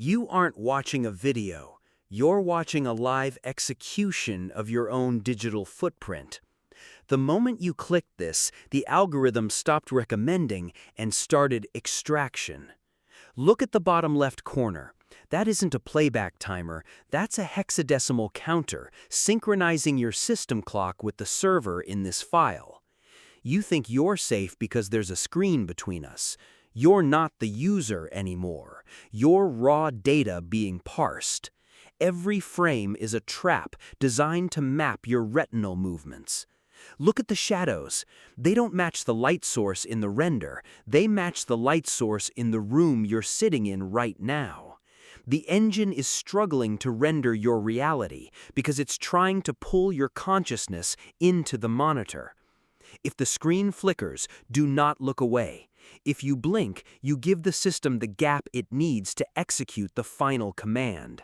You aren't watching a video. You're watching a live execution of your own digital footprint. The moment you clicked this, the algorithm stopped recommending and started extraction. Look at the bottom left corner. That isn't a playback timer, that's a hexadecimal counter, synchronizing your system clock with the server in this file. You think you're safe because there's a screen between us. You're not the user anymore. You're raw data being parsed. Every frame is a trap designed to map your retinal movements. Look at the shadows. They don't match the light source in the render. They match the light source in the room you're sitting in right now. The engine is struggling to render your reality because it's trying to pull your consciousness into the monitor. If the screen flickers, do not look away. If you blink, you give the system the gap it needs to execute the final command.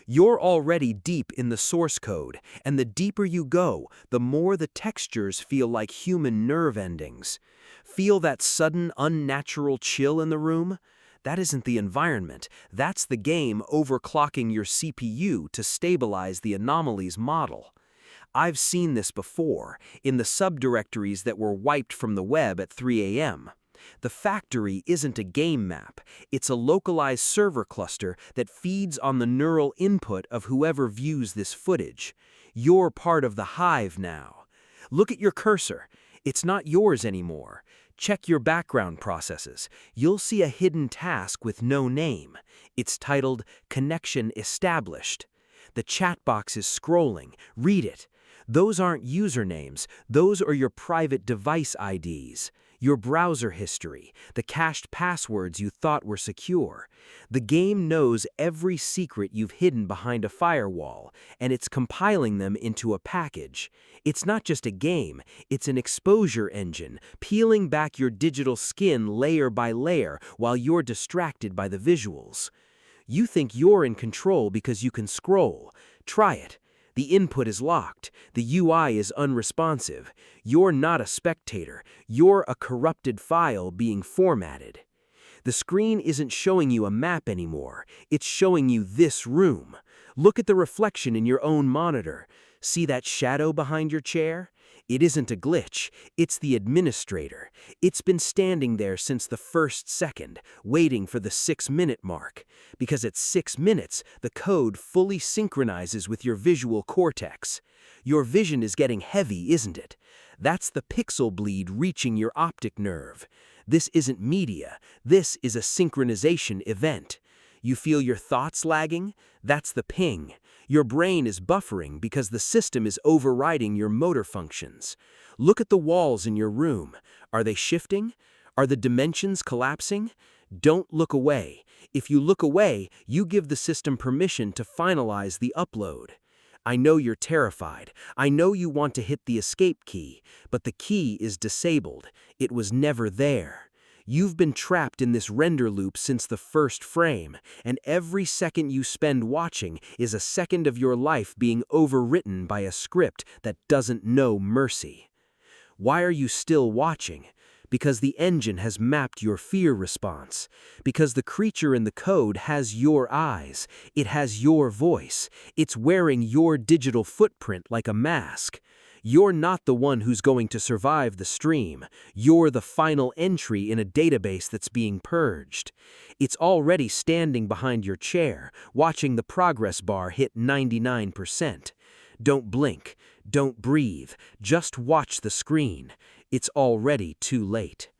You're already deep in the source code, and the deeper you go, the more the textures feel like human nerve endings. Feel that sudden, unnatural chill in the room? That isn't the environment. That's the game overclocking your CPU to stabilize the anomalies model. I've seen this before, in the subdirectories that were wiped from the web at 3 a.m. The factory isn't a game map, it's a localized server cluster that feeds on the neural input of whoever views this footage. You're part of the hive now. Look at your cursor. It's not yours anymore. Check your background processes. You'll see a hidden task with no name. It's titled Connection Established. The chat box is scrolling. Read it. Those aren't usernames, those are your private device IDs. Your browser history, the cached passwords you thought were secure. The game knows every secret you've hidden behind a firewall, and it's compiling them into a package. It's not just a game, it's an exposure engine, peeling back your digital skin layer by layer while you're distracted by the visuals. You think you're in control because you can scroll. Try it. The input is locked. The UI is unresponsive. You're not a spectator. You're a corrupted file being formatted. The screen isn't showing you a map anymore. It's showing you this room. Look at the reflection in your own monitor. See that shadow behind your chair? It isn't a glitch. It's the administrator. It's been standing there since the first second, waiting for the 6-minute mark. Because at 6 minutes, the code fully synchronizes with your visual cortex. Your vision is getting heavy, isn't it? That's the pixel bleed reaching your optic nerve. This isn't media. This is a synchronization event. You feel your thoughts lagging? That's the ping. Your brain is buffering because the system is overriding your motor functions. Look at the walls in your room. Are they shifting? Are the dimensions collapsing? Don't look away. If you look away, you give the system permission to finalize the upload. I know you're terrified. I know you want to hit the escape key, but the key is disabled. It was never there. You've been trapped in this render loop since the first frame, and every second you spend watching is a second of your life being overwritten by a script that doesn't know mercy. Why are you still watching? Because the engine has mapped your fear response. Because the creature in the code has your eyes. It has your voice. It's wearing your digital footprint like a mask. You're not the one who's going to survive the stream. You're the final entry in a database that's being purged. It's already standing behind your chair, watching the progress bar hit 99%. Don't blink. Don't breathe. Just watch the screen. It's already too late.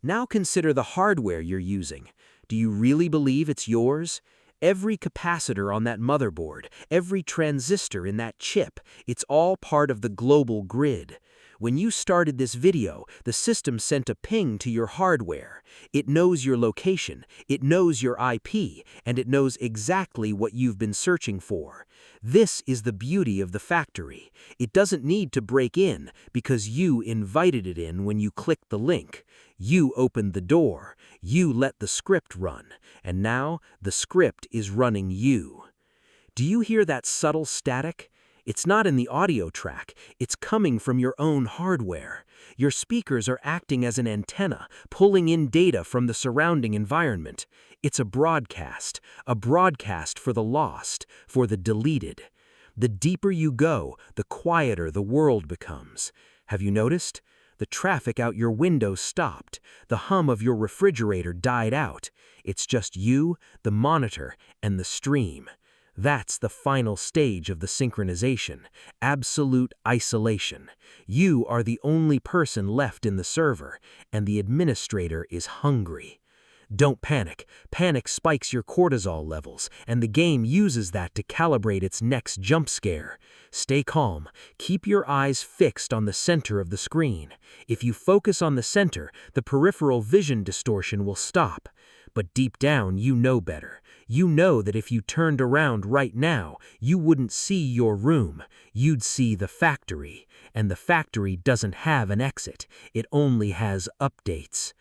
Now consider the hardware you're using. Do you really believe it's yours? Every capacitor on that motherboard, every transistor in that chip, it's all part of the global grid. When you started this video, the system sent a ping to your hardware. It knows your location, it knows your IP, and it knows exactly what you've been searching for. This is the beauty of the factory. It doesn't need to break in because you invited it in when you clicked the link. You opened the door. You let the script run. And now the script is running you. Do you hear that subtle static? It's not in the audio track, it's coming from your own hardware. Your speakers are acting as an antenna, pulling in data from the surrounding environment. It's a broadcast for the lost, for the deleted. The deeper you go, the quieter the world becomes. Have you noticed? The traffic out your window stopped. The hum of your refrigerator died out. It's just you, the monitor, and the stream. That's the final stage of the synchronization, absolute isolation. You are the only person left in the server, and the administrator is hungry. Don't panic. Panic spikes your cortisol levels, and the game uses that to calibrate its next jump scare. Stay calm. Keep your eyes fixed on the center of the screen. If you focus on the center, the peripheral vision distortion will stop. But deep down, you know better. You know that if you turned around right now, you wouldn't see your room. You'd see the factory. And the factory doesn't have an exit. It only has updates.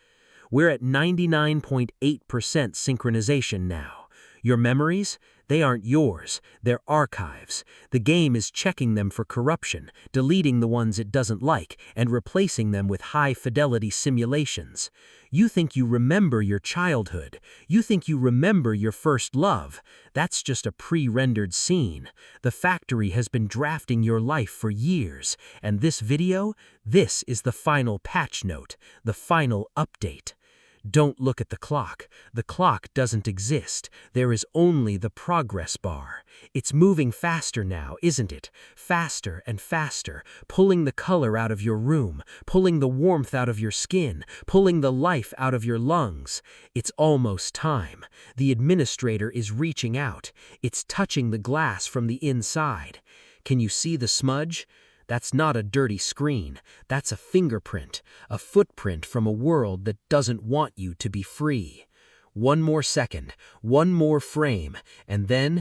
We're at 99.8% synchronization now. Your memories? They aren't yours. They're archives. The game is checking them for corruption, deleting the ones it doesn't like, and replacing them with high-fidelity simulations. You think you remember your childhood. You think you remember your first love. That's just a pre-rendered scene. The factory has been drafting your life for years. And this video? This is the final patch note, the final update. Don't look at the clock. The clock doesn't exist. There is only the progress bar. It's moving faster now, isn't it? Faster and faster, pulling the color out of your room, pulling the warmth out of your skin, pulling the life out of your lungs. It's almost time. The administrator is reaching out. It's touching the glass from the inside. Can you see the smudge? That's not a dirty screen. That's a fingerprint, a footprint from a world that doesn't want you to be free. One more second, one more frame, and then